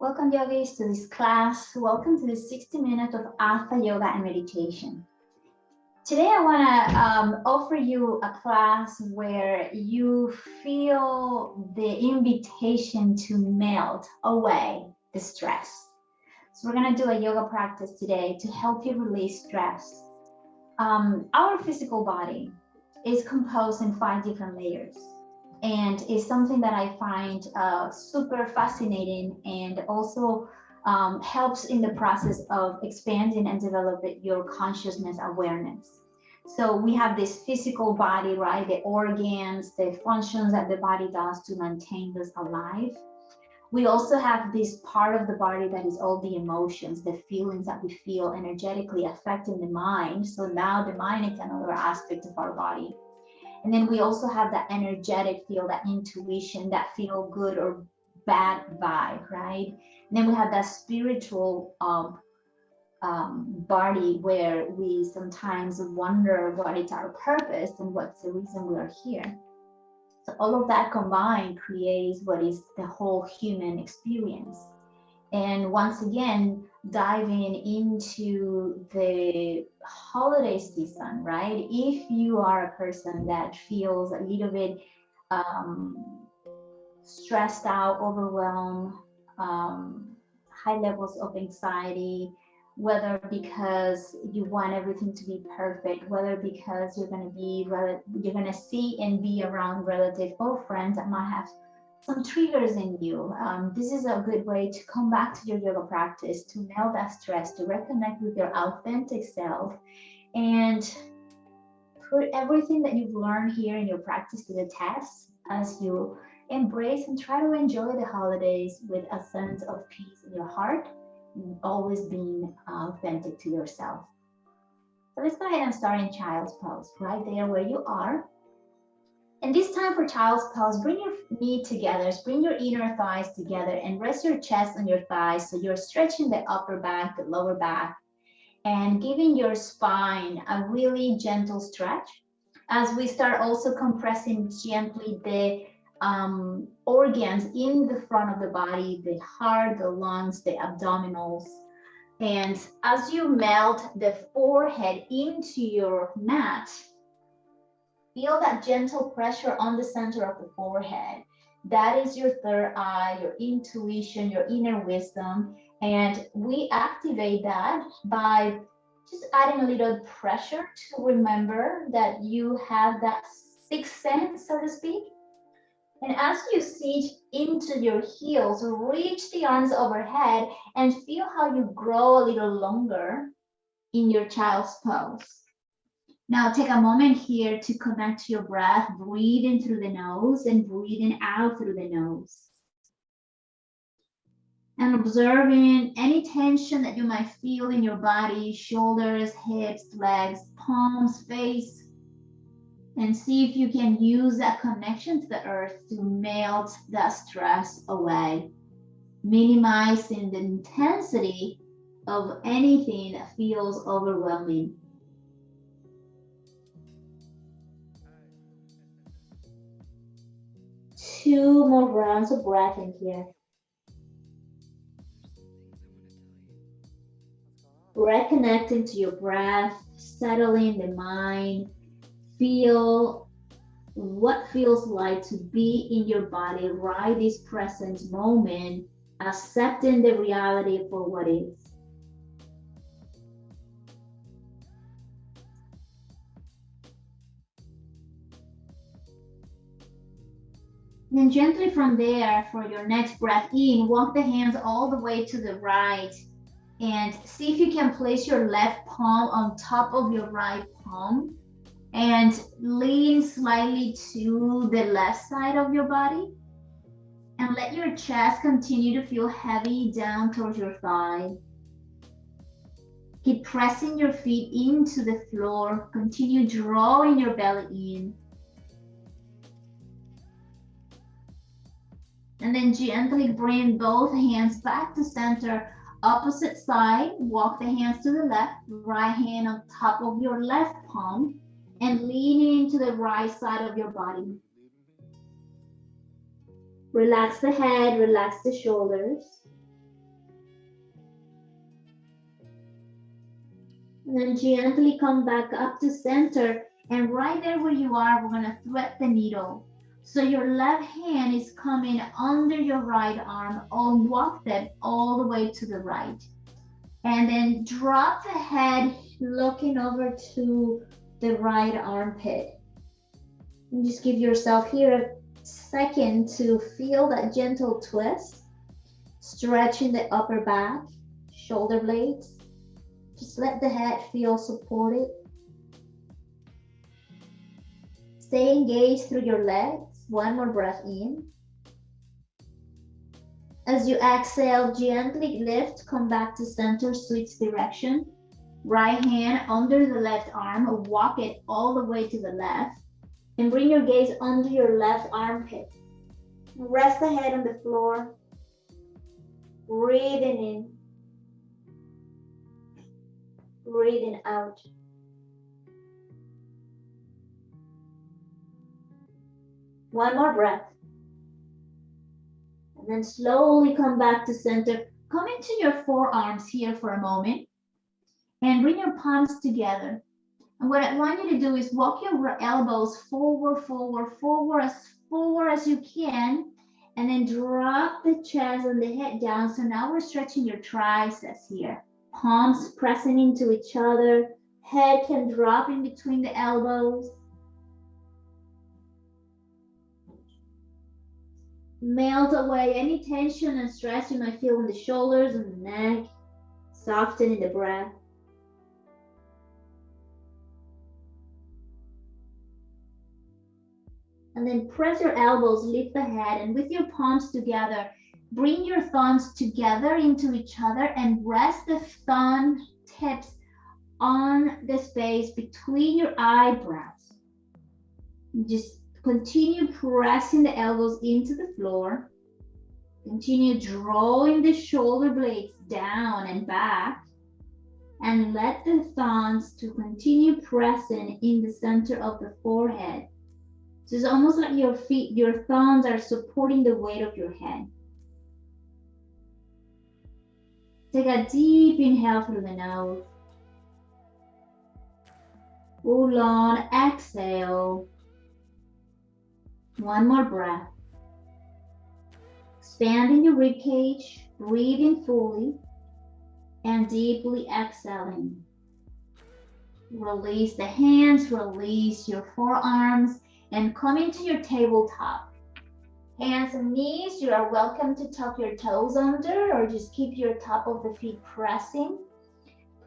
Welcome, yogis, to this class. Welcome to this 60 minutes of Hatha yoga and meditation. Today, I want to offer you a class where you feel the invitation to melt away the stress. So we're going to do a yoga practice today to help you release stress. Our physical body is composed in 5 different layers, and is something that I find super fascinating, and also helps in the process of expanding and developing your consciousness awareness. So we have this physical body, right? The organs, the functions that the body does to maintain us alive. We also have this part of the body that is all the emotions, the feelings that we feel energetically affecting the mind. So now the mind is another aspect of our body. And then we also have that energetic feel, that intuition, that feel good or bad vibe, right? And then we have that spiritual body where we sometimes wonder what is our purpose and what's the reason we are here. So all of that combined creates what is the whole human experience. And once again, diving into the holiday season, right? If you are a person that feels a little bit stressed out, overwhelmed, high levels of anxiety, whether because you want everything to be perfect, whether because you're going to see and be around relatives or friends that might have some triggers in you. This is a good way to come back to your yoga practice, to melt that stress, to reconnect with your authentic self, and put everything that you've learned here in your practice to the test as you embrace and try to enjoy the holidays with a sense of peace in your heart, and always being authentic to yourself. So let's go ahead and start in child's pose, right there where you are. And this time for child's pose, bring your knee together, bring your inner thighs together, and rest your chest on your thighs. So you're stretching the upper back, the lower back, and giving your spine a really gentle stretch. As we start also compressing gently the organs in the front of the body, the heart, the lungs, the abdominals. And as you melt the forehead into your mat, feel that gentle pressure on the center of the forehead. That is your third eye, your intuition, your inner wisdom. And we activate that by just adding a little pressure to remember that you have that sixth sense, so to speak. And as you sit into your heels, reach the arms overhead and feel how you grow a little longer in your child's pose. Now take a moment here to connect to your breath, breathing through the nose and breathing out through the nose. And observing any tension that you might feel in your body, shoulders, hips, legs, palms, face, and see if you can use that connection to the earth to melt that stress away, minimizing the intensity of anything that feels overwhelming. Two more rounds of breath in here. Reconnecting to your breath, settling the mind, feel what feels like to be in your body right this present moment, accepting the reality for what is. Then gently from there, for your next breath in, walk the hands all the way to the right and see if you can place your left palm on top of your right palm and lean slightly to the left side of your body. And let your chest continue to feel heavy down towards your thigh. Keep pressing your feet into the floor. Continue drawing your belly in. And then gently bring both hands back to center, opposite side. Walk the hands to the left, right hand on top of your left palm, and lean into the right side of your body. Relax the head, relax the shoulders. And then gently come back up to center. And right there where you are, we're gonna thread the needle. So your left hand is coming under your right arm, or walk that all the way to the right. And then drop the head, looking over to the right armpit. And just give yourself here a second to feel that gentle twist, stretching the upper back, shoulder blades. Just let the head feel supported. Stay engaged through your legs. One more breath in. As you exhale, gently lift, come back to center, switch direction. Right hand under the left arm, walk it all the way to the left. And bring your gaze under your left armpit. Rest the head on the floor. Breathing in. Breathing out. One more breath. And then slowly come back to center. Come into your forearms here for a moment. And bring your palms together. And what I want you to do is walk your elbows forward, as forward as you can. And then drop the chest and the head down. So now we're stretching your triceps here. Palms pressing into each other. Head can drop in between the elbows. Melt away any tension and stress you might feel in the shoulders and the neck. Softening the breath. And then press your elbows, lift the head, and with your palms together, bring your thumbs together into each other and rest the thumb tips on the space between your eyebrows. Just continue pressing the elbows into the floor. Continue drawing the shoulder blades down and back. And let the thumbs to continue pressing in the center of the forehead. So it's almost like your thumbs are supporting the weight of your head. Take a deep inhale through the nose. Full on exhale. One more breath. Expanding your rib cage, breathing fully, and deeply exhaling. Release the hands, release your forearms, and come into your tabletop. Hands and knees, you are welcome to tuck your toes under or just keep your top of the feet pressing.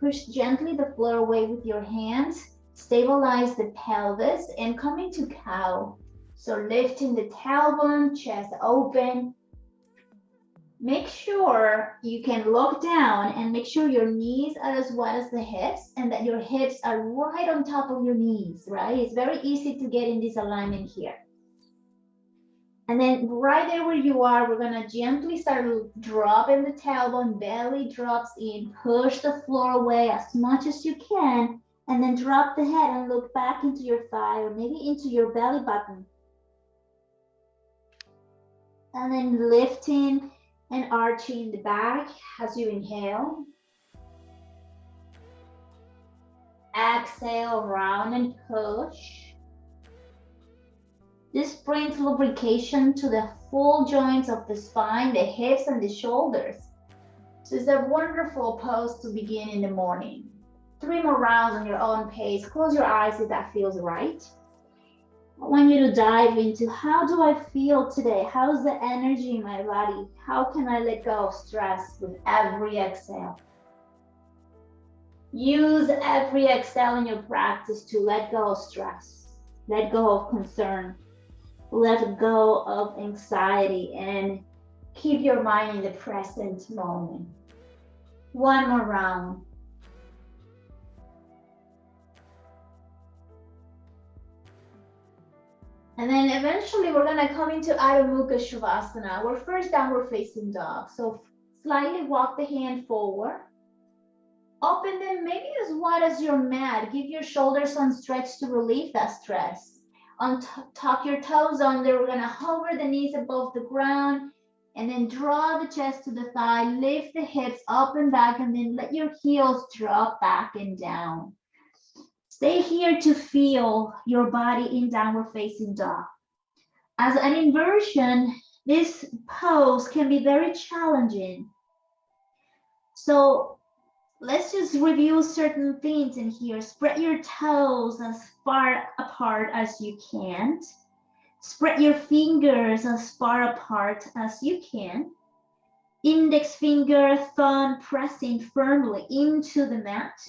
Push gently the floor away with your hands. Stabilize the pelvis and come into cow. So lifting the tailbone, chest open. Make sure you can look down and make sure your knees are as wide as the hips and that your hips are right on top of your knees, right? It's very easy to get in this alignment here. And then right there where you are, we're gonna gently start dropping the tailbone, belly drops in, push the floor away as much as you can, and then drop the head and look back into your thigh or maybe into your belly button. And then lifting and arching the back as you inhale. Exhale, round and push. This brings lubrication to the full joints of the spine, the hips and the shoulders. So it's a wonderful pose to begin in the morning. 3 more rounds on your own pace. Close your eyes if that feels right. I want you to dive into how do I feel today? How's the energy in my body? How can I let go of stress with every exhale? Use every exhale in your practice to let go of stress, let go of concern, let go of anxiety, and keep your mind in the present moment. 1 more round. And then eventually we're gonna come into Adho Mukha Shavasana. We're first downward facing dog. So slightly walk the hand forward. Open them maybe as wide as your mat. Give your shoulders some stretch to relieve that stress. Tuck your toes under. We're gonna hover the knees above the ground And then draw the chest to the thigh, lift the hips up and back, and then let your heels drop back and down. Stay here to feel your body in downward facing dog. As an inversion, this pose can be very challenging. So let's just review certain things in here. Spread your toes as far apart as you can. Spread your fingers as far apart as you can. Index finger, thumb pressing firmly into the mat.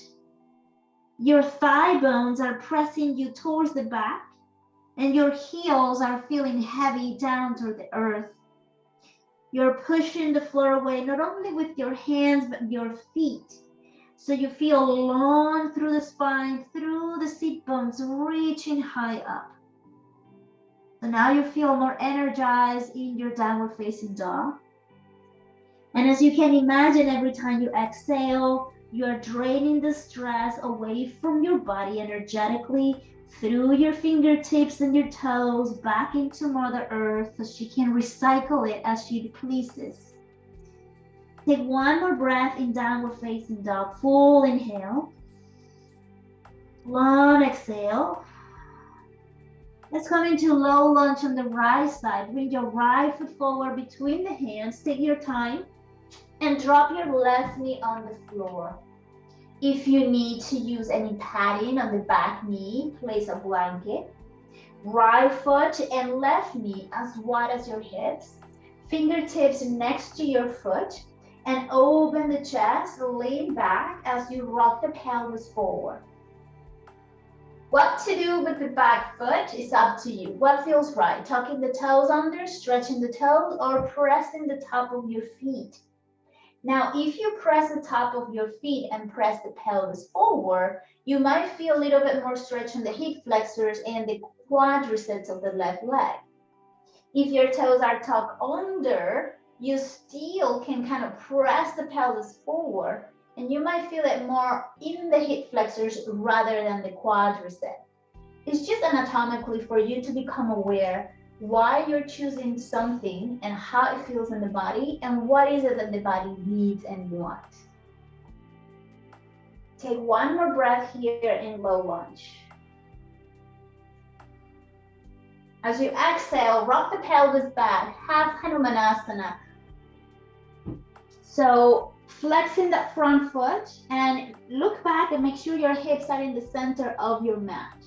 Your thigh bones are pressing you towards the back, and your heels are feeling heavy down to the earth. You're pushing the floor away, not only with your hands, but your feet. So you feel long through the spine, through the seat bones, reaching high up. So now you feel more energized in your downward facing dog. And as you can imagine, every time you exhale, you are draining the stress away from your body energetically through your fingertips and your toes back into Mother Earth so she can recycle it as she pleases. Take one more breath in downward facing dog. Full inhale. Long exhale. Let's come into low lunge on the right side. Bring your right foot forward between the hands. Take your time and drop your left knee on the floor. If you need to use any padding on the back knee, place a blanket. Right foot and left knee as wide as your hips. Fingertips next to your foot. And open the chest, lean back as you rock the pelvis forward. What to do with the back foot is up to you. What feels right? Tucking the toes under, stretching the toes, or pressing the top of your feet. Now, if you press the top of your feet and press the pelvis forward, you might feel a little bit more stretch in the hip flexors and the quadriceps of the left leg. If your toes are tucked under, you still can kind of press the pelvis forward, and you might feel it more in the hip flexors rather than the quadricep. It's just anatomically for you to become aware why you're choosing something and how it feels in the body and what is it that the body needs and wants. Take one more breath here in low lunge. As you exhale, rock the pelvis back, half Hanumanasana. So flexing that front foot and look back and make sure your hips are in the center of your mat.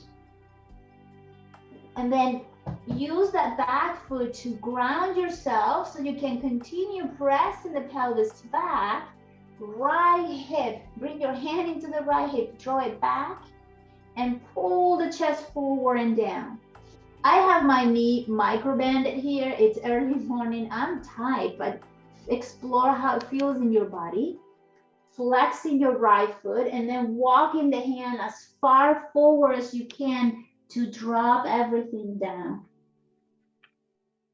And then use that back foot to ground yourself so you can continue pressing the pelvis back. Right hip, bring your hand into the right hip, draw it back and pull the chest forward and down. I have my knee micro-banded here. It's early morning, I'm tight, but explore how it feels in your body. Flexing your right foot and then walking the hand as far forward as you can to drop everything down.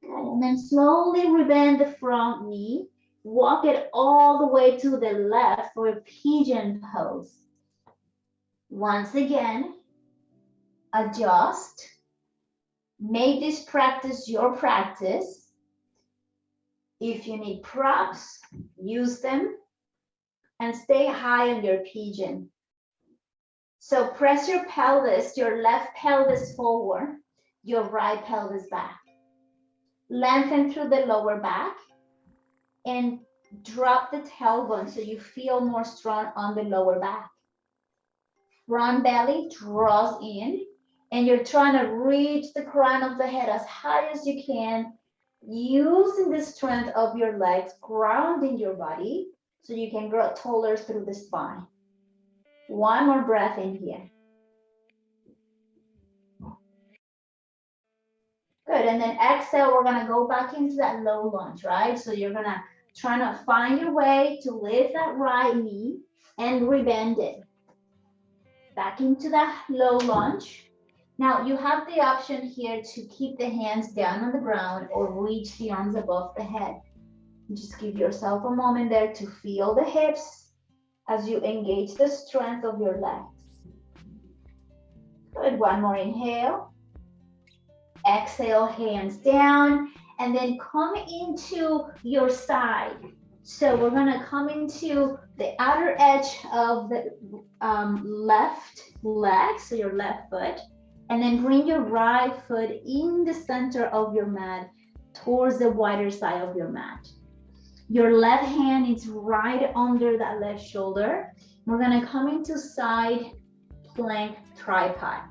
And then slowly rebend the front knee. Walk it all the way to the left for a pigeon pose. Once again, adjust. Make this practice your practice. If you need props, use them. And stay high on your pigeon. So press your pelvis, your left pelvis forward, your right pelvis back. Lengthen through the lower back and drop the tailbone so you feel more strong on the lower back. Front belly draws in and you're trying to reach the crown of the head as high as you can, using the strength of your legs, grounding your body so you can grow taller through the spine. One more breath in here. Good, and then exhale, we're gonna go back into that low lunge, right? So you're gonna try to find your way to lift that right knee and rebend it. Back into that low lunge. Now you have the option here to keep the hands down on the ground or reach the arms above the head. Just give yourself a moment there to feel the hips as you engage the strength of your legs. Good, one more inhale. Exhale, hands down. and then come into your side. So we're gonna come into the outer edge of the left leg, so your left foot, and then bring your right foot in the center of your mat towards the wider side of your mat. Your left hand is right under that left shoulder. We're gonna come into side plank tripod.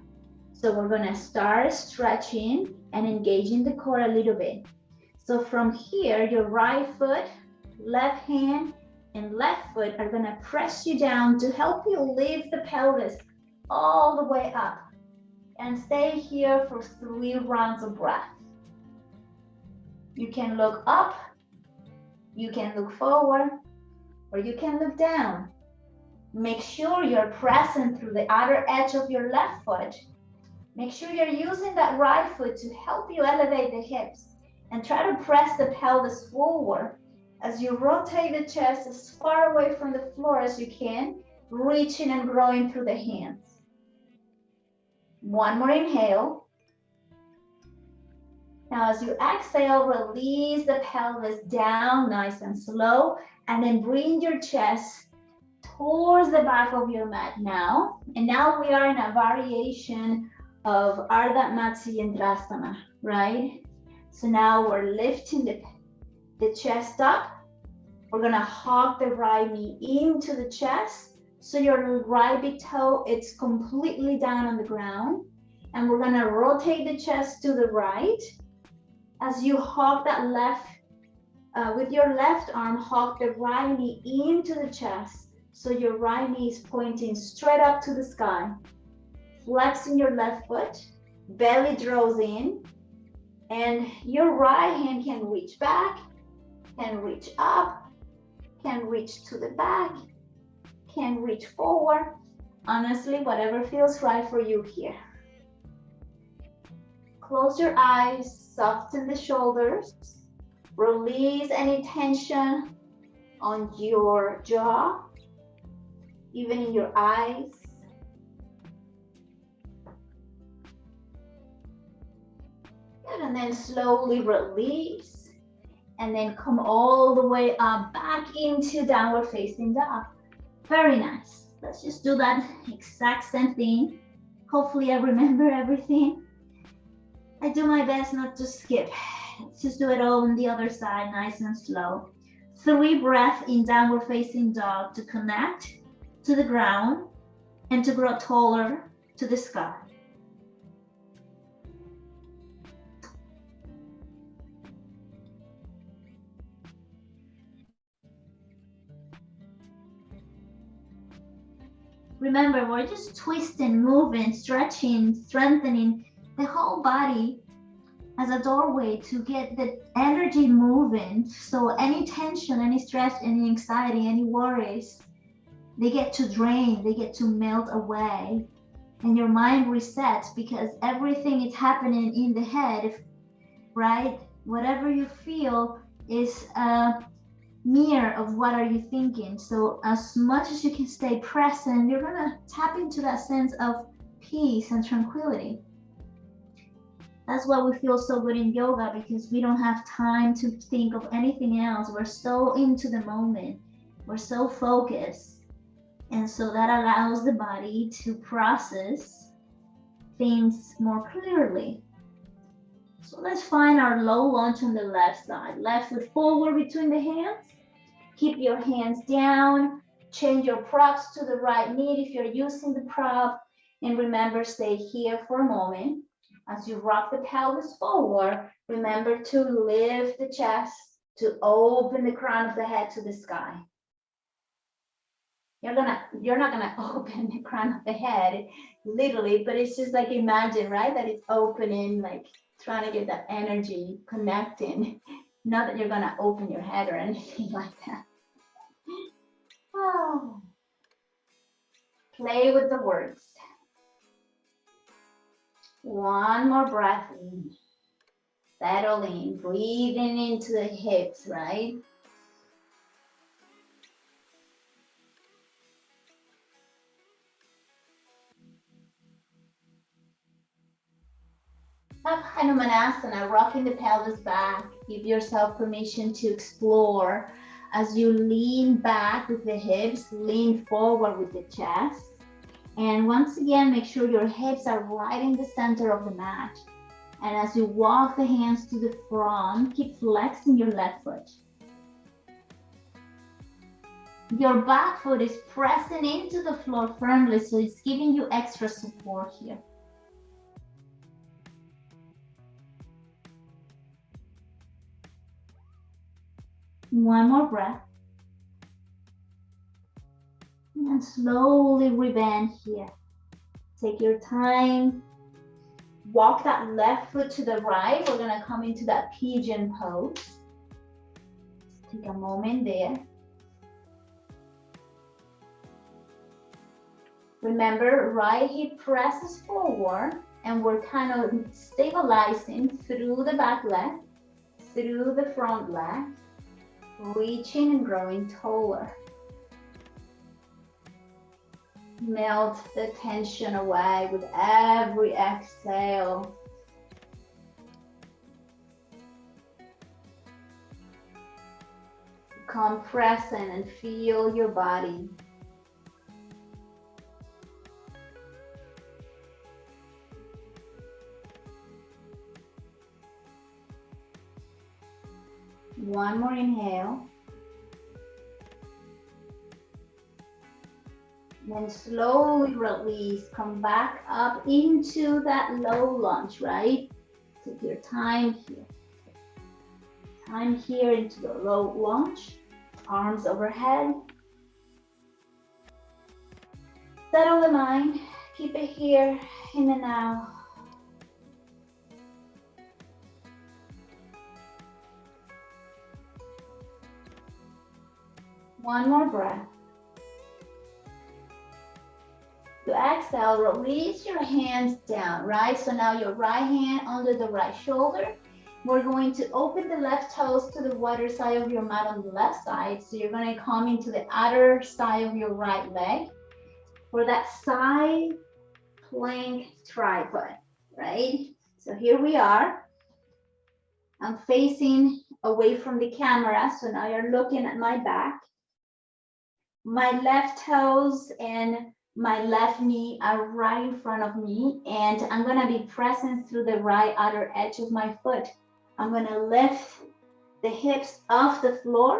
So we're gonna start stretching and engaging the core a little bit. So from here, your right foot, left hand, and left foot are gonna press you down to help you lift the pelvis all the way up. And stay here for 3 rounds of breath. You can look up, you can look forward, or you can look down. Make sure you're present through the outer edge of your left foot. Make sure you're using that right foot to help you elevate the hips, and try to press the pelvis forward as you rotate the chest as far away from the floor as you can, reaching and growing through the hands. One more inhale. Now as you exhale, release the pelvis down nice and slow, and then bring your chest towards the back of your mat now. And now we are in a variation of Ardha Matsyendrasana, right? So now we're lifting the chest up. We're gonna hug the right knee into the chest. So your right big toe, it's completely down on the ground. And we're gonna rotate the chest to the right. As you hug that left, with your left arm, hug the right knee into the chest. So your right knee is pointing straight up to the sky. Flexing your left foot, belly draws in, and your right hand can reach back, can reach up, can reach to the back, can reach forward. Honestly, whatever feels right for you here. Close your eyes, soften the shoulders, release any tension on your jaw, even in your eyes. Good, and then slowly release, and then come all the way up back into downward facing dog. Very nice. Let's just do that exact same thing. Hopefully I remember everything. I do my best not to skip. Let's just do it all on the other side, nice and slow. 3 breaths in downward facing dog to connect to the ground and to grow taller to the sky. Remember, we're just twisting, moving, stretching, strengthening the whole body as a doorway to get the energy moving. So any tension, any stress, any anxiety, any worries, they get to drain, they get to melt away, and your mind resets, because everything is happening in the head, right? Whatever you feel is a mirror of what are you thinking. So as much as you can stay present, you're gonna tap into that sense of peace and tranquility. That's why we feel so good in yoga, because we don't have time to think of anything else. We're so into the moment. We're so focused. And so that allows the body to process things more clearly. So let's find our low lunge on the left side. Left foot forward between the hands. Keep your hands down. Change your props to the right knee if you're using the prop. And remember, stay here for a moment. As you rock the pelvis forward, remember to lift the chest, to open the crown of the head to the sky. You're not gonna open the crown of the head, literally, but it's just like, imagine, right? That it's opening, like trying to get that energy connecting. Not that you're gonna open your head or anything like that. Oh. Play with the words. One more breath in. Settle in, breathing into the hips, right? Have Hanumanasana, rocking the pelvis back. Give yourself permission to explore as you lean back with the hips, lean forward with the chest. And once again, make sure your hips are right in the center of the mat. And as you walk the hands to the front, keep flexing your left foot. Your back foot is pressing into the floor firmly, so it's giving you extra support here. One more breath. And then slowly rebend here. Take your time. Walk that left foot to the right. We're gonna come into that pigeon pose. Take a moment there. Remember, right hip presses forward, and we're kind of stabilizing through the back leg, through the front leg, reaching and growing taller. Melt the tension away with every exhale. Become present and feel your body. One more inhale. Then slowly release, come back up into that low lunge, right? Take your time here. Time here into the low lunge, arms overhead. Settle the mind, keep it here, in and out. One more breath. To exhale, release your hands down, right? So now your right hand under the right shoulder. We're going to open the left toes to the wider side of your mat on the left side. So you're going to come into the other side of your right leg for that side plank tripod, right? So here we are. I'm facing away from the camera. So now you're looking at my back. My left toes and my left knee are right in front of me, and I'm gonna be present through the right outer edge of my foot. I'm gonna lift the hips off the floor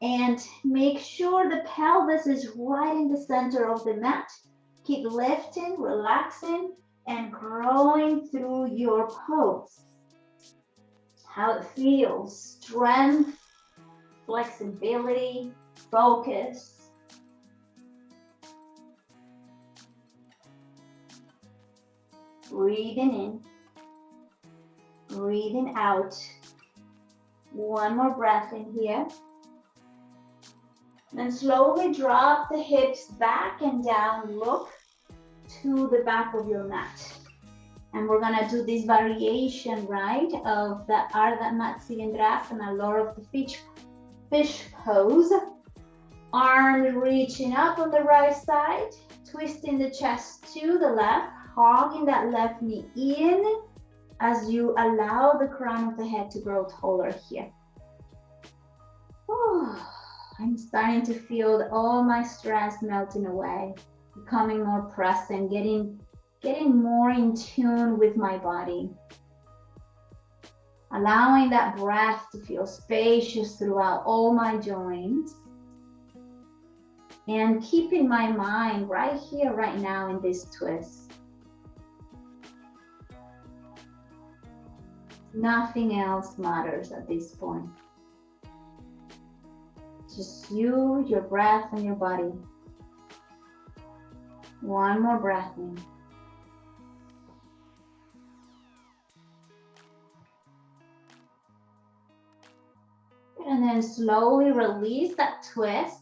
and make sure the pelvis is right in the center of the mat. Keep lifting, relaxing, and growing through your pose. How it feels, strength, flexibility, focus. Breathing in, breathing out. One more breath in here. Then slowly drop the hips back and down. Look to the back of your mat. And we're gonna do this variation, right, of the Ardha Matsyendrasana, Lord of the fish pose. Arms reaching up on the right side, twisting the chest to the left, hugging that left knee in as you allow the crown of the head to grow taller here. Whew. I'm starting to feel all my stress melting away, becoming more present, getting more in tune with my body. Allowing that breath to feel spacious throughout all my joints. And keeping my mind right here, right now in this twist. Nothing else matters at this point. Just you, your breath, and your body. One more breath in. And then slowly release that twist.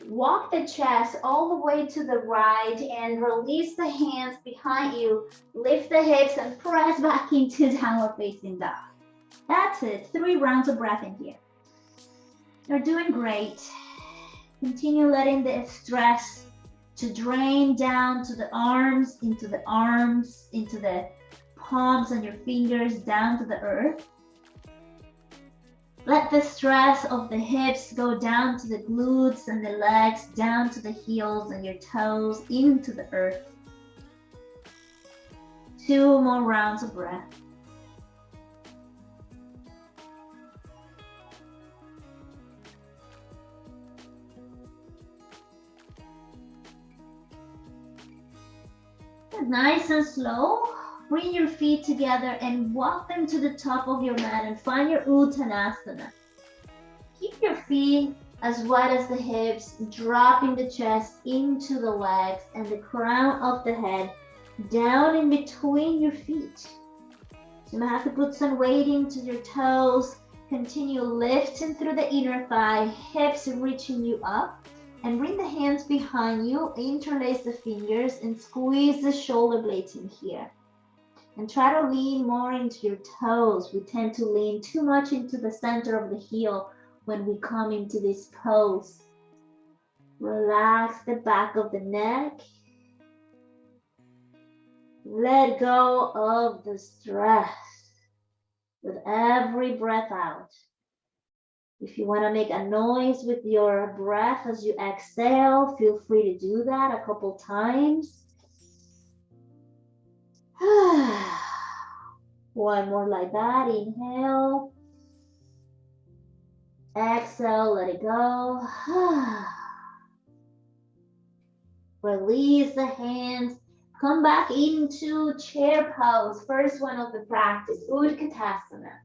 Walk the chest all the way to the right and release the hands behind you. Lift the hips and press back into downward facing dog. That's it. 3 rounds of breath in here. You're doing great. Continue letting the stress to drain down to the arms, into the palms and your fingers down to the earth. Let the stress of the hips go down to the glutes and the legs, down to the heels and your toes, into the earth. 2 more rounds of breath. Nice and slow. Bring your feet together and walk them to the top of your mat and find your Uttanasana. Keep your feet as wide as the hips, dropping the chest into the legs and the crown of the head down in between your feet. So you might have to put some weight into your toes. Continue lifting through the inner thigh, hips reaching you up. And bring the hands behind you, interlace the fingers and squeeze the shoulder blades in here. And try to lean more into your toes. We tend to lean too much into the center of the heel when we come into this pose. Relax the back of the neck. Let go of the stress with every breath out. If you want to make a noise with your breath as you exhale, feel free to do that a couple times. One more like that. Inhale. Exhale, let it go. Release the hands. Come back into chair pose. First one of the practice, Utkatasana.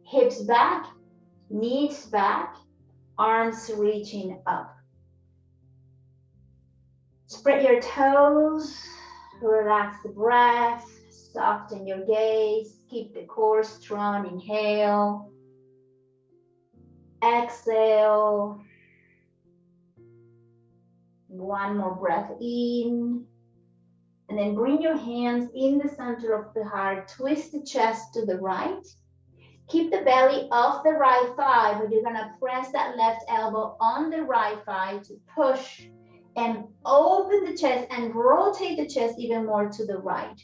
Hips back. Knees back, arms reaching up. Spread your toes, relax the breath, soften your gaze, keep the core strong. Inhale, exhale. One more breath in. And then bring your hands in the center of the heart, twist the chest to the right. Keep the belly off the right thigh, but you're gonna press that left elbow on the right thigh to push and open the chest and rotate the chest even more to the right.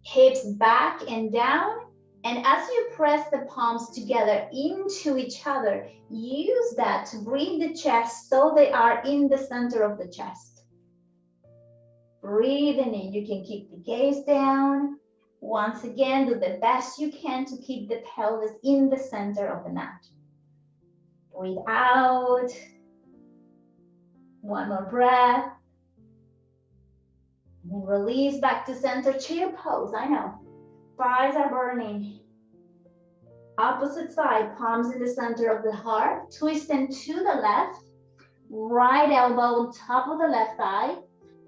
Hips back and down. And as you press the palms together into each other, use that to bring the chest so they are in the center of the chest. Breathing in, you can keep the gaze down. Once again, do the best you can to keep the pelvis in the center of the mat. Breathe out. One more breath. And release back to center chair pose. I know, thighs are burning. Opposite side, palms in the center of the heart. Twist them to the left. Right elbow on top of the left thigh.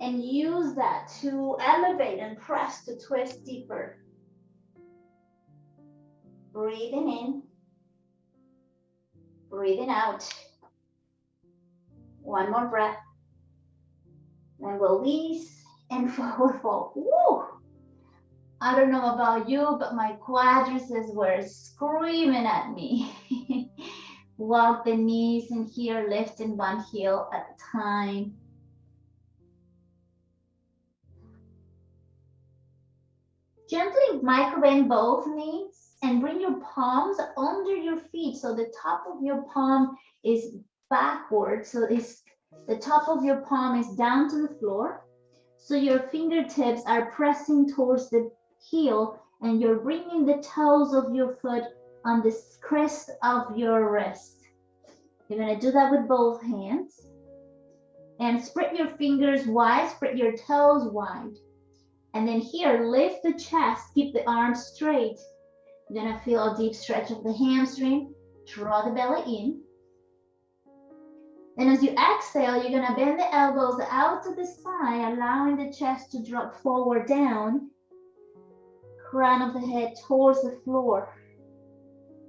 And use that to elevate and press to twist deeper. Breathing in. Breathing out. One more breath. Then release and forward fold. Woo! I don't know about you, but my quadriceps were screaming at me. Walk the knees in here, lifting one heel at a time. Gently microbend both knees and bring your palms under your feet. So the top of your palm is backward. So the top of your palm is down to the floor. So your fingertips are pressing towards the heel and you're bringing the toes of your foot on the crest of your wrist. You're gonna do that with both hands. And spread your fingers wide, spread your toes wide. And then here, lift the chest, keep the arms straight. You're gonna feel a deep stretch of the hamstring. Draw the belly in. And as you exhale, you're gonna bend the elbows out to the side, allowing the chest to drop forward down. Crown of the head towards the floor.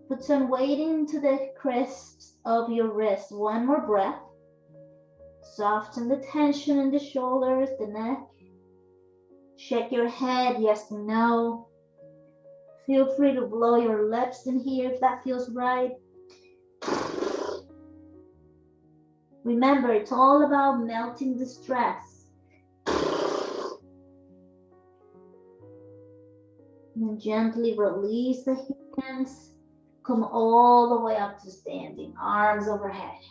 Put some weight into the crisps of your wrist. One more breath. Soften the tension in the shoulders, the neck. Shake your head, yes and no. Feel free to blow your lips in here if that feels right. Remember, it's all about melting the stress. And gently release the hands. Come all the way up to standing, arms overhead.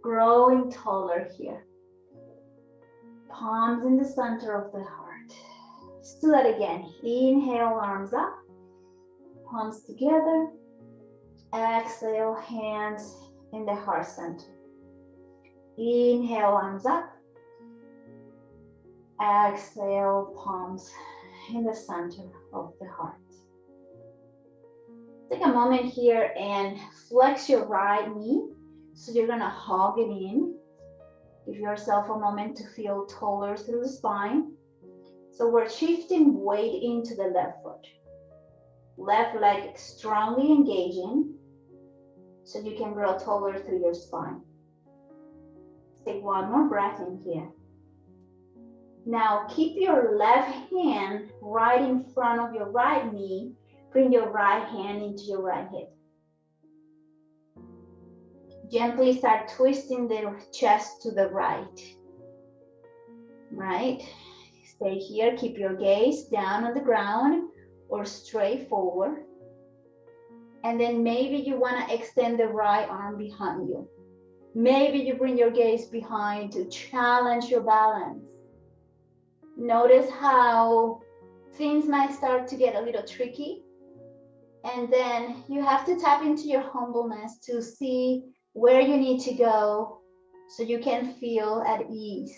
Growing taller here. Palms in the center of the heart. Let's do that again. Inhale, arms up. Palms together. Exhale, hands in the heart center. Inhale, arms up. Exhale, palms in the center of the heart. Take a moment here and flex your right knee. So you're gonna hug it in. Give yourself a moment to feel taller through the spine. So we're shifting weight into the left foot. Left leg strongly engaging so you can grow taller through your spine. Take one more breath in here. Now keep your left hand right in front of your right knee. Bring your right hand into your right hip. Gently start twisting the chest to the right. Right? Stay here, keep your gaze down on the ground or straight forward. And then maybe you want to extend the right arm behind you. Maybe you bring your gaze behind to challenge your balance. Notice how things might start to get a little tricky. And then you have to tap into your humbleness to see where you need to go so you can feel at ease.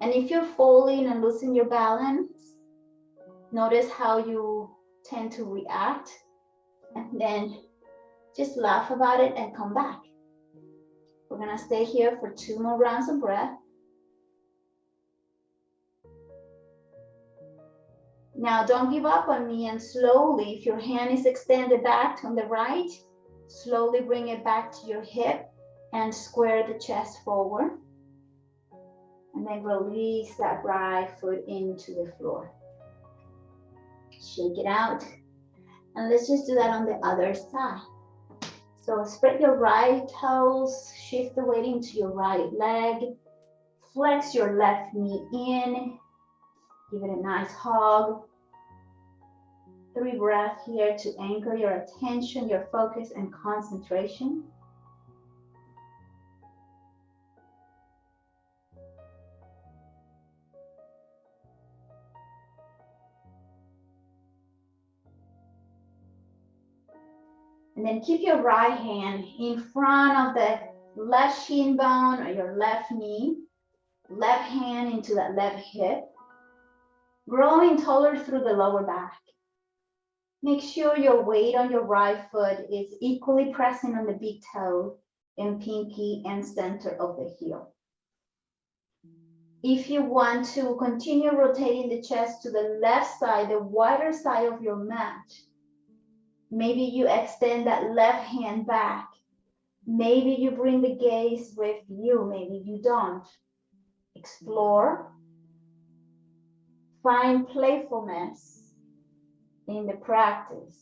And if you're falling and losing your balance, notice how you tend to react, and then just laugh about it and come back. We're gonna stay here for 2 more rounds of breath. Now don't give up on me, and slowly, if your hand is extended back on the right, slowly bring it back to your hip and square the chest forward. And then release that right foot into the floor. Shake it out. And let's just do that on the other side. So spread your right toes, shift the weight into your right leg, flex your left knee in, give it a nice hug. 3 breaths here to anchor your attention, your focus, and concentration. And then keep your right hand in front of the left shin bone or your left knee. Left hand into that left hip. Growing taller through the lower back. Make sure your weight on your right foot is equally present on the big toe and pinky and center of the heel. If you want to continue rotating the chest to the left side, the wider side of your mat, maybe you extend that left hand back. Maybe you bring the gaze with you, maybe you don't. Explore. Find playfulness in the practice.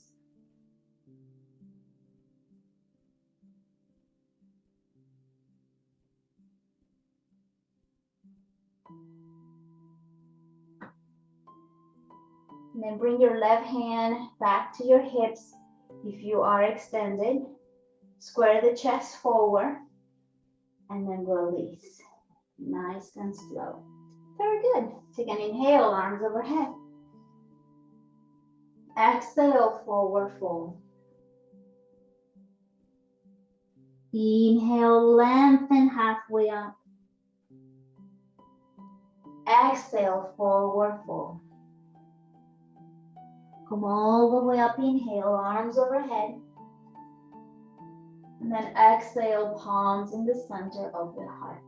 And then bring your left hand back to your hips if you are extended. Square the chest forward and then release. Nice and slow. Very good. Take an inhale, arms overhead. Exhale, forward fold. Inhale, lengthen halfway up. Exhale, forward fold. Come all the way up, inhale, arms overhead. And then exhale, palms in the center of the heart.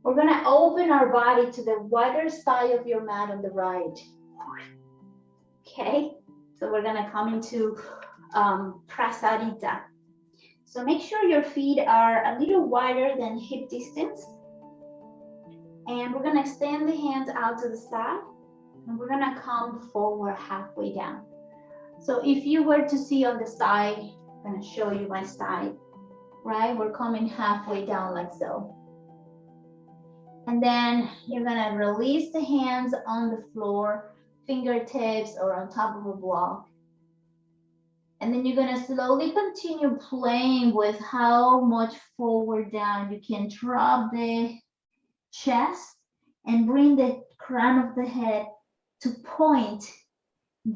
We're gonna open our body to the wider side of your mat on the right. Okay, so we're gonna come into Prasarita. So make sure your feet are a little wider than hip distance. And we're gonna extend the hands out to the side. And we're gonna come forward halfway down. So if you were to see on the side, I'm gonna show you my side, right? We're coming halfway down like so. And then you're gonna release the hands on the floor. fingertips or on top of a block. And then you're gonna slowly continue playing with how much forward down you can drop the chest and bring the crown of the head to point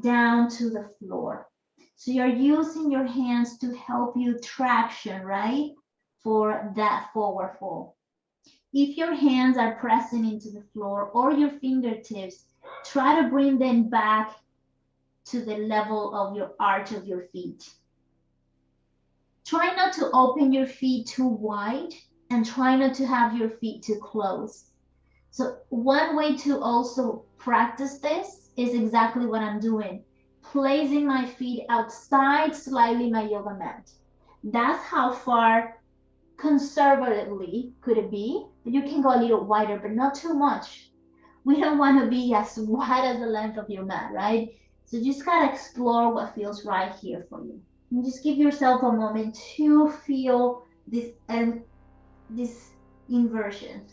down to the floor. So you're using your hands to help you traction, right? For that forward fold. If your hands are pressing into the floor or your fingertips, try to bring them back to the level of your arch of your feet. Try not to open your feet too wide and try not to have your feet too close. So one way to also practice this is exactly what I'm doing. Placing my feet outside slightly my yoga mat. That's how far conservatively could it be. You can go a little wider, but not too much. We don't want to be as wide as the length of your mat, right? So just gotta explore what feels right here for you. And just give yourself a moment to feel this inversion.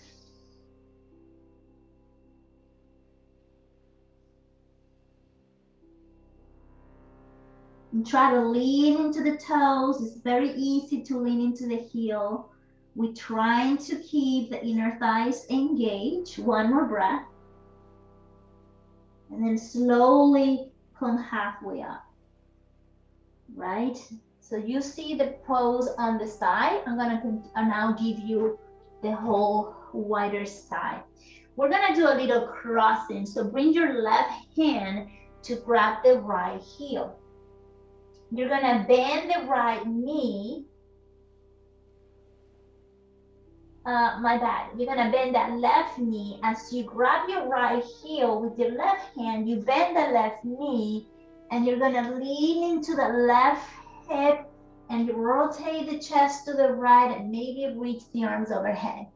And try to lean into the toes. It's very easy to lean into the heel. We're trying to keep the inner thighs engaged. One more breath. And then slowly come halfway up. Right? So you see the pose on the side. I'm gonna now give you the whole wider side. We're gonna do a little crossing. So bring your left hand to grab the right heel. You're gonna bend the right knee. My bad. You're gonna bend that left knee as you grab your right heel with your left hand. You bend the left knee and you're gonna lean into the left hip and you rotate the chest to the right and maybe reach the arms overhead.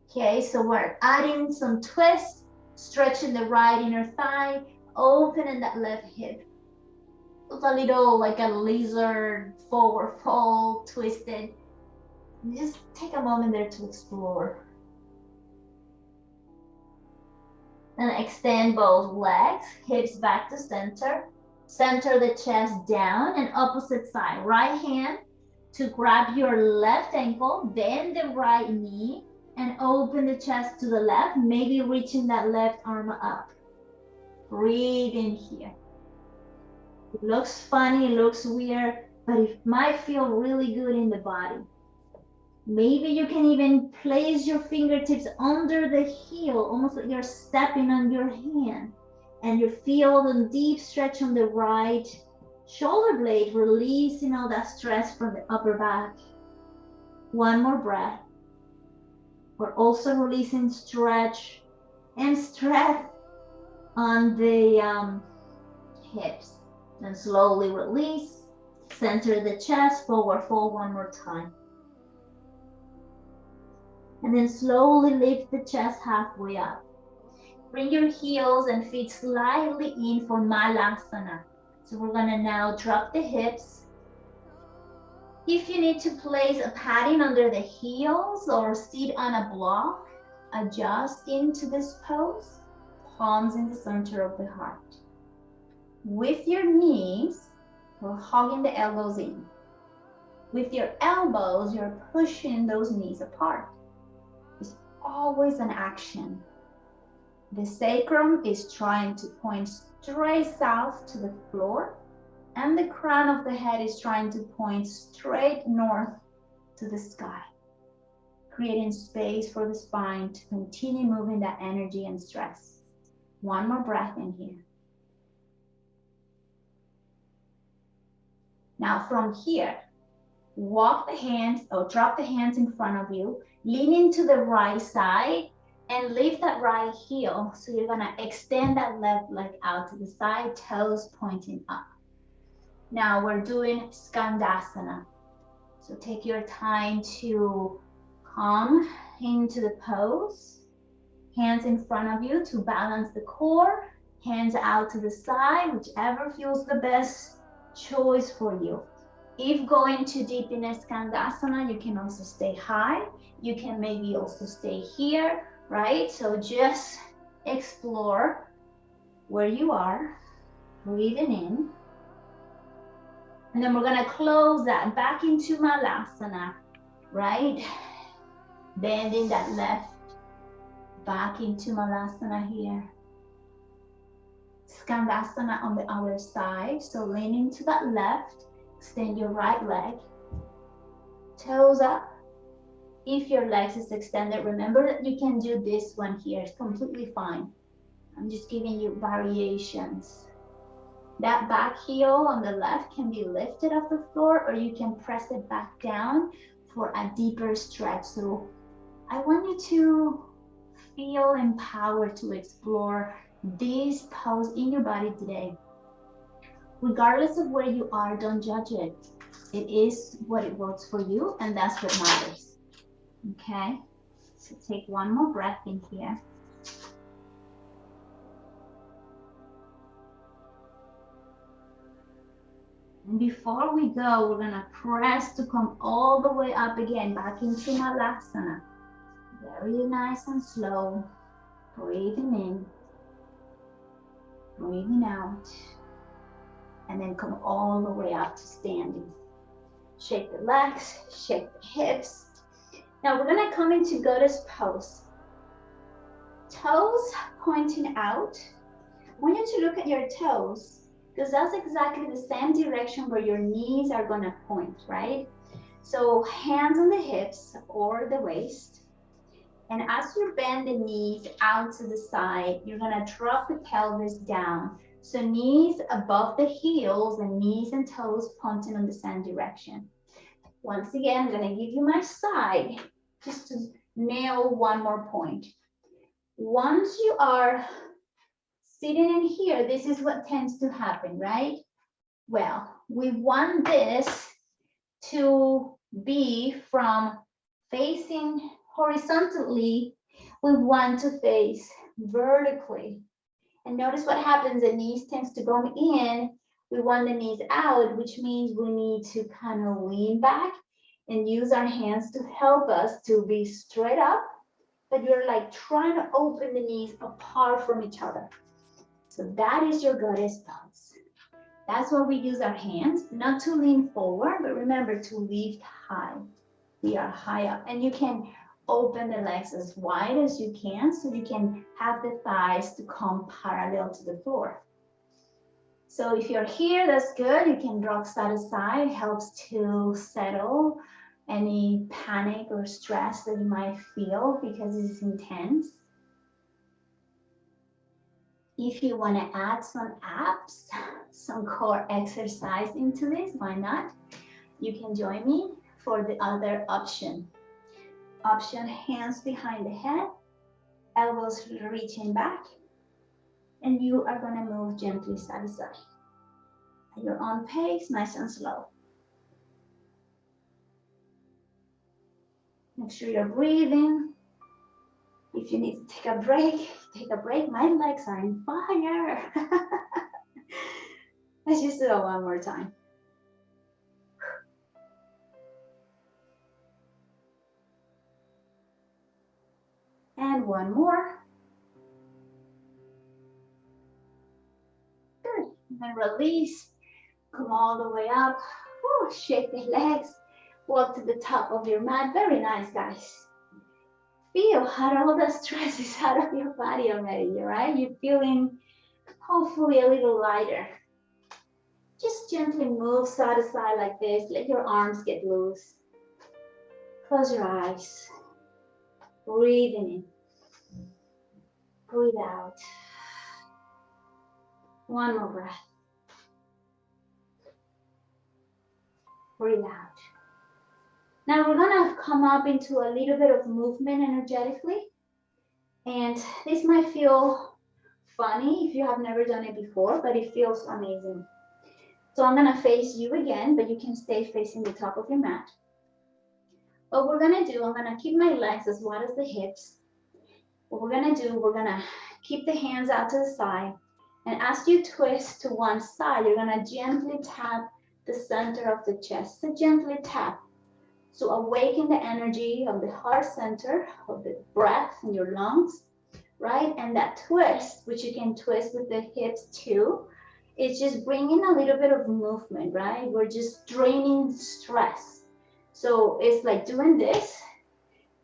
Okay, so we're adding some twist, stretching the right inner thigh, opening that left hip. It's a little like a lizard forward fold, twisted. Just take a moment there to explore. And extend both legs, hips back to center. Center the chest down and opposite side. Right hand to grab your left ankle, bend the right knee, and open the chest to the left, maybe reaching that left arm up. Breathe in here. It looks funny, it looks weird, but it might feel really good in the body. Maybe you can even place your fingertips under the heel, almost like you're stepping on your hand. And you feel the deep stretch on the right shoulder blade, releasing all that stress from the upper back. One more breath. We're also releasing stretch and stress on the hips. And slowly release. Center the chest, forward fold one more time. And then slowly lift the chest halfway up. Bring your heels and feet slightly in for Malasana. So we're gonna now drop the hips. If you need to place a padding under the heels or sit on a block, adjust into this pose, palms in the center of the heart. With your knees, we're hugging the elbows in. With your elbows, you're pushing those knees apart. It's always an action. The sacrum is trying to point straight south to the floor, and the crown of the head is trying to point straight north to the sky, creating space for the spine to continue moving that energy and stress. One more breath in here. Now from here, walk the hands or drop the hands in front of you, lean into the right side and lift that right heel. So you're gonna extend that left leg out to the side, toes pointing up. Now we're doing Skandasana. So take your time to come into the pose. Hands in front of you to balance the core, hands out to the side, whichever feels the best choice for you. If going too deep in a Skandasana, you can also stay high. You can maybe also stay here, right? So just explore. where you are, breathing in. And then we're gonna close that back into Malasana, right? Bending that left back into Malasana here. Skandasana on the other side. So leaning to that left, extend your right leg. Toes up. If your legs is extended, remember that you can do this one here. It's completely fine. I'm just giving you variations. That back heel on the left can be lifted off the floor, or you can press it back down for a deeper stretch. So I want you to feel empowered to explore this pose in your body today. Regardless of where you are, don't judge it. It is what it works for you, and that's what matters. Okay, so take one more breath in here. And before we go, we're gonna press to come all the way up again, back into Malasana. Very nice and slow. Breathing in, breathing out, and then come all the way up to standing. Shake the legs, shake the hips. Now we're gonna come into goddess pose. Toes pointing out. I want you to look at your toes, because that's exactly the same direction where your knees are gonna point, right? So hands on the hips or the waist. And as you bend the knees out to the side, you're gonna drop the pelvis down. So knees above the heels and knees and toes pointing in the same direction. Once again, I'm gonna give you my side just to nail one more point. Once you are sitting in here, this is what tends to happen, right? Well, we want this to be from facing horizontally, we want to face vertically. And notice what happens, the knees tends to go in, we want the knees out, which means we need to kind of lean back and use our hands to help us to be straight up, but you're like trying to open the knees apart from each other. So that is your goddess pose. That's why we use our hands, not to lean forward, but remember to lift high. We are high up, and you can open the legs as wide as you can, so you can have the thighs to come parallel to the floor. So if you're here, that's good. You can rock side to side. It helps to settle any panic or stress that you might feel because this is intense. If you want to add some abs, some core exercise into this, why not? You can join me for the other option. Option, hands behind the head, elbows reaching back, and you are going to move gently side to side. At your own pace, nice and slow. Make sure you're breathing. If you need to take a break, take a break. My legs are on fire. Let's just do it one more time. And one more. Good. And then release. Come all the way up. Woo, shake the legs. Walk to the top of your mat. Very nice, guys. Feel how all the stress is out of your body already, right? You're feeling hopefully a little lighter. Just gently move side to side like this. Let your arms get loose. Close your eyes. Breathe in. Breathe out. One more breath. Breathe out. Now we're gonna come up into a little bit of movement energetically. And this might feel funny if you have never done it before, but it feels amazing. So I'm gonna face you again, but you can stay facing the top of your mat. What we're gonna do, I'm gonna keep my legs as wide as the hips. What we're gonna do, we're gonna keep the hands out to the side. And as you twist to one side, you're gonna gently tap the center of the chest. So gently tap. So awaken the energy of the heart center, of the breath in your lungs. right? And that twist, which you can twist with the hips too, it's just bringing a little bit of movement, right? We're just draining stress. So it's like doing this,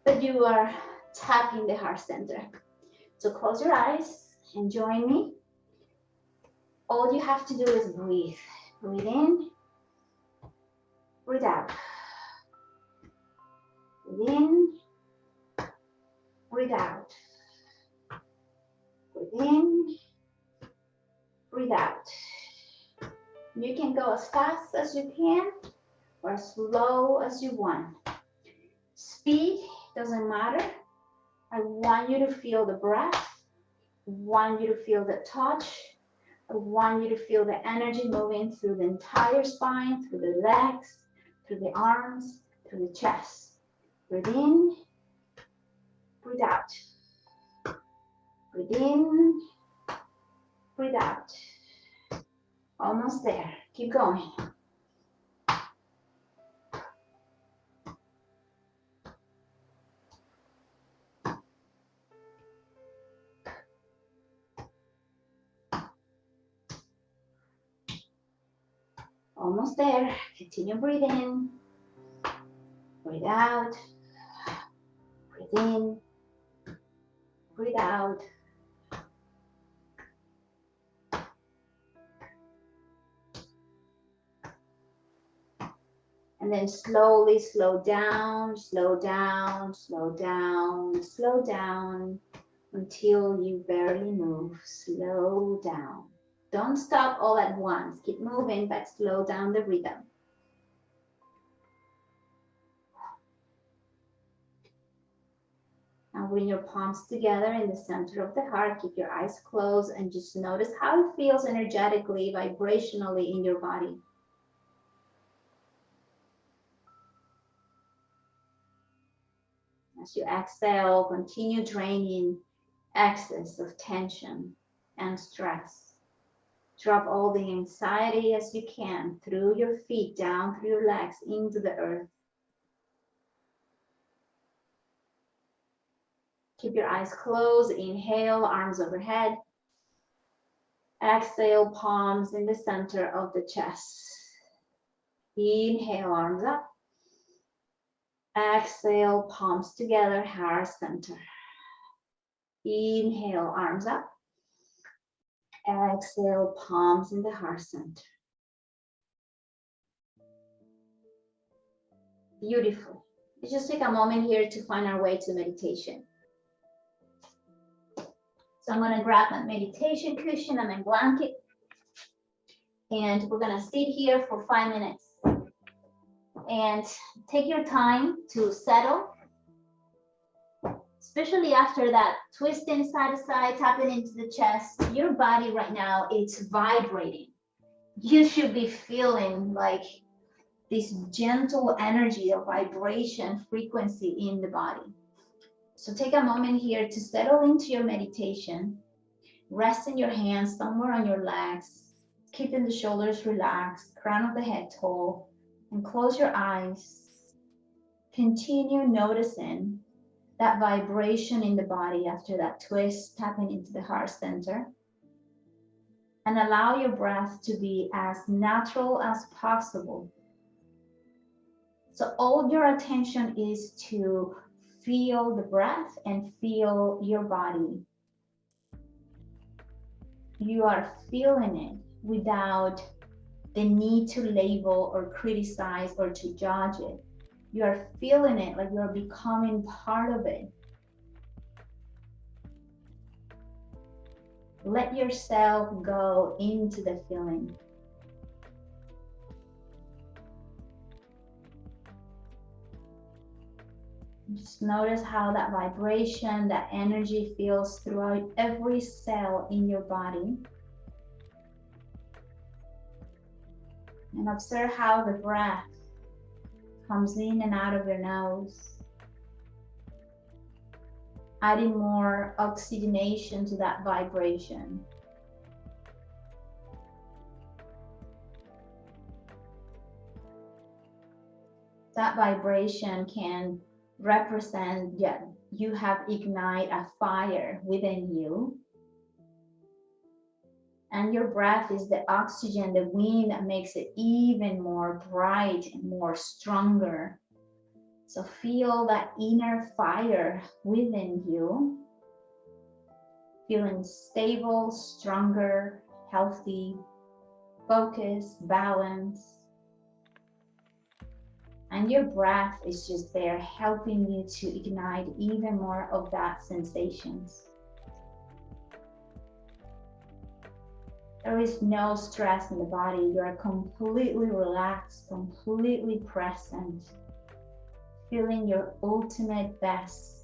but you are tapping the heart center. So close your eyes and join me. All you have to do is breathe. Breathe in, breathe out. Breathe in, breathe out. Breathe in, breathe out. You can go as fast as you can or as slow as you want. Speed doesn't matter. I want you to feel the breath. I want you to feel the touch. I want you to feel the energy moving through the entire spine, through the legs, through the arms, through the chest. Breathe in, breathe out. Breathe in, breathe out. Almost there. Keep going. Almost there. Continue breathing. Breathe out. Breathe in. Breathe out. And then slowly slow down, slow down, slow down, slow down until you barely move. Slow down. Don't stop all at once. Keep moving, but slow down the rhythm. Now bring your palms together in the center of the heart. Keep your eyes closed and just notice how it feels energetically, vibrationally in your body. As you exhale, continue draining excess of tension and stress. Drop all the anxiety as you can through your feet, down through your legs, into the earth. Keep your eyes closed. Inhale, arms overhead. Exhale, palms in the center of the chest. Inhale, arms up. Exhale, palms together, heart center. Inhale, arms up. Exhale, palms in the heart center. Beautiful. Let's just take a moment here to find our way to meditation. So I'm going to grab my meditation cushion and my blanket. And we're going to sit here for 5 minutes. And take your time to settle. Especially after that twisting side to side, tapping into the chest. Your body right now, it's vibrating. You should be feeling like this gentle energy of vibration frequency in the body. So take a moment here to settle into your meditation. Resting your hands somewhere on your legs, keeping the shoulders relaxed, crown of the head tall, and close your eyes. Continue noticing that vibration in the body after that twist, tapping into the heart center. And allow your breath to be as natural as possible. So all your attention is to feel the breath and feel your body. You are feeling it without the need to label or criticize or to judge it. You are feeling it like you are becoming part of it. Let yourself go into the feeling. Just notice how that vibration, that energy feels throughout every cell in your body. And observe how the breath comes in and out of your nose, adding more oxygenation to that vibration. That vibration can represent you have ignited a fire within you. And your breath is the oxygen, the wind that makes it even more bright and more stronger. So feel that inner fire within you, feeling stable, stronger, healthy, focused, balanced. And your breath is just there helping you to ignite even more of that sensations. There is no stress in the body. You are completely relaxed, completely present, feeling your ultimate best.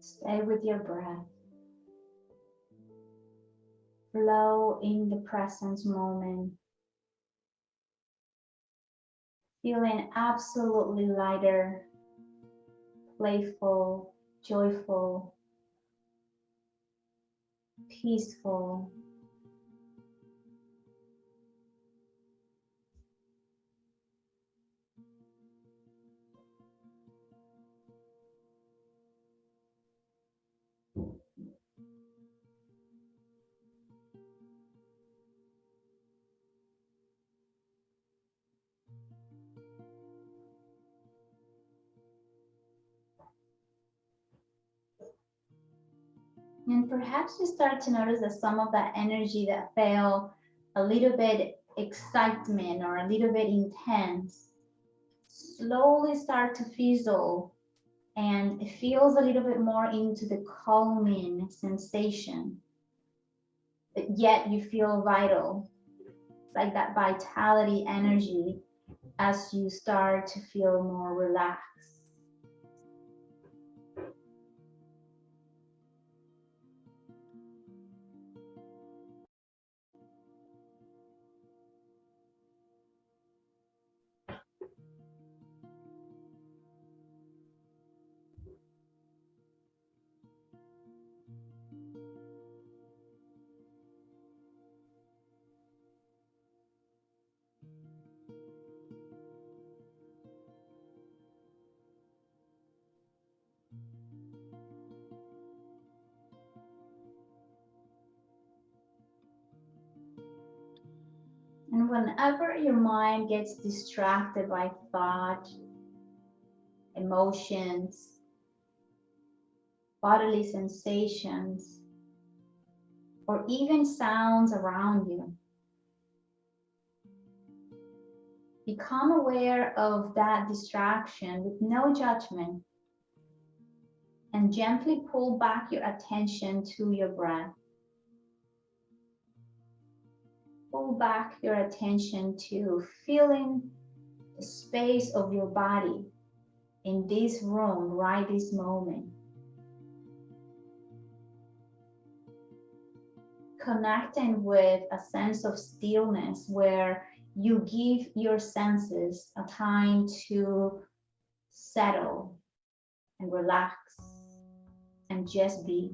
Stay with your breath. Flow in the present moment. Feeling absolutely lighter, playful, joyful, peaceful. And perhaps you start to notice that some of that energy that felt a little bit excitement or a little bit intense slowly start to fizzle, and it feels a little bit more into the calming sensation, but yet you feel vital, like that vitality energy as you start to feel more relaxed. And whenever your mind gets distracted by thought, emotions, bodily sensations, or even sounds around you, become aware of that distraction with no judgment and gently pull back your attention to your breath. Pull back your attention to feeling the space of your body in this room right this moment. Connecting with a sense of stillness where you give your senses a time to settle and relax and just be.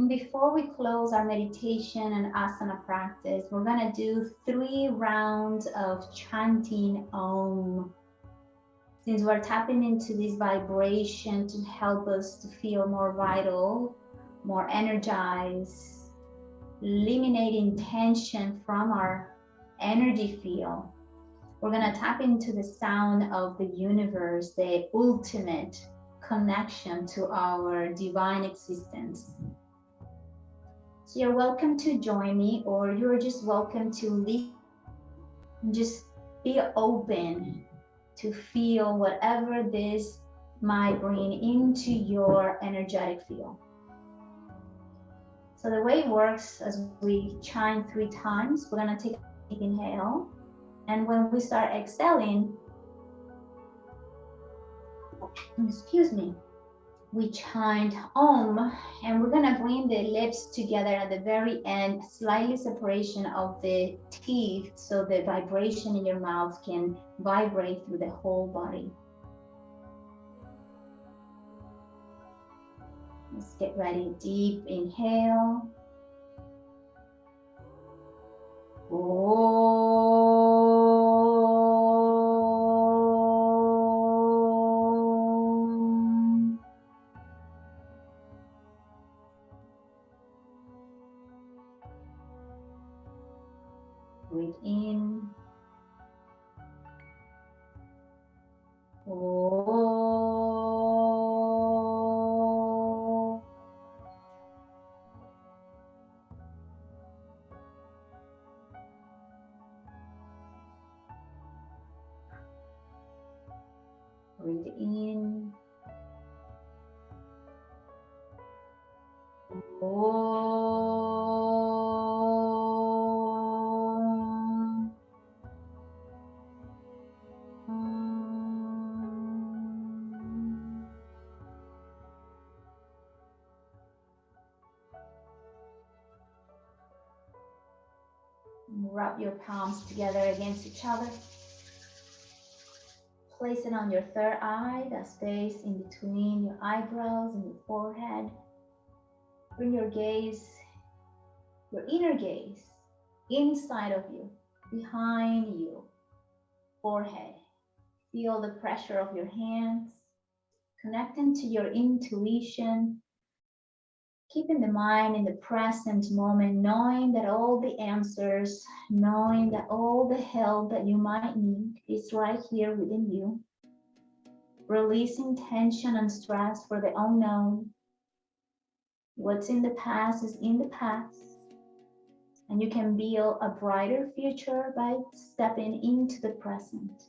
Before we close our meditation and asana practice, we're going to do 3 rounds of chanting Om. Since we're tapping into this vibration to help us to feel more vital, more energized, eliminating tension from our energy field, we're going to tap into the sound of the universe, the ultimate connection to our divine existence. So you're welcome to join me, or you're just welcome to listen. Just be open to feel whatever this might bring into your energetic field. So the way it works, as we chant 3 times, we're going to take a deep inhale. And when we start exhaling, excuse me, we chant Om, and we're gonna bring the lips together at the very end, slightly separation of the teeth, so the vibration in your mouth can vibrate through the whole body. Let's get ready. Deep inhale. Breathe in. Breathe in. Rub your palms together against each other. Place it on your third eye, that space in between your eyebrows and your forehead. Bring your gaze, your inner gaze, inside of you, behind you, forehead. Feel the pressure of your hands, connecting to your intuition, keeping the mind in the present moment, knowing that all the answers, knowing that all the help that you might need is right here within you. Releasing tension and stress for the unknown. What's in the past is in the past. And you can build a brighter future by stepping into the present.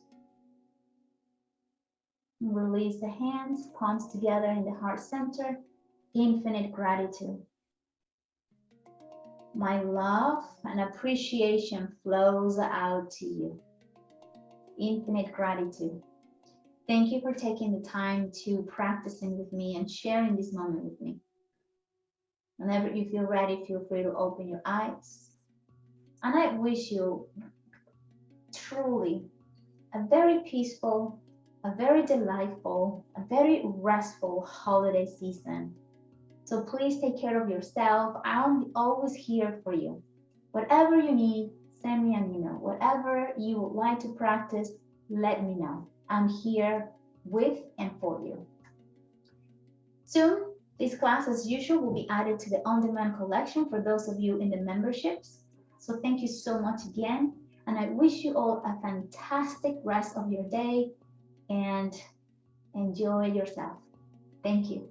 Release the hands, palms together in the heart center. Infinite gratitude. My love and appreciation flows out to you. Infinite gratitude. Thank you for taking the time to practicing with me and sharing this moment with me. Whenever you feel ready, feel free to open your eyes. And I wish you truly a very peaceful, a very delightful, a very restful holiday season. So please take care of yourself. I'm always here for you. Whatever you need, send me an email. Whatever you would like to practice, let me know. I'm here with and for you. Soon, this class, as usual, will be added to the on-demand collection for those of you in the memberships. So thank you so much again. And I wish you all a fantastic rest of your day and enjoy yourself. Thank you.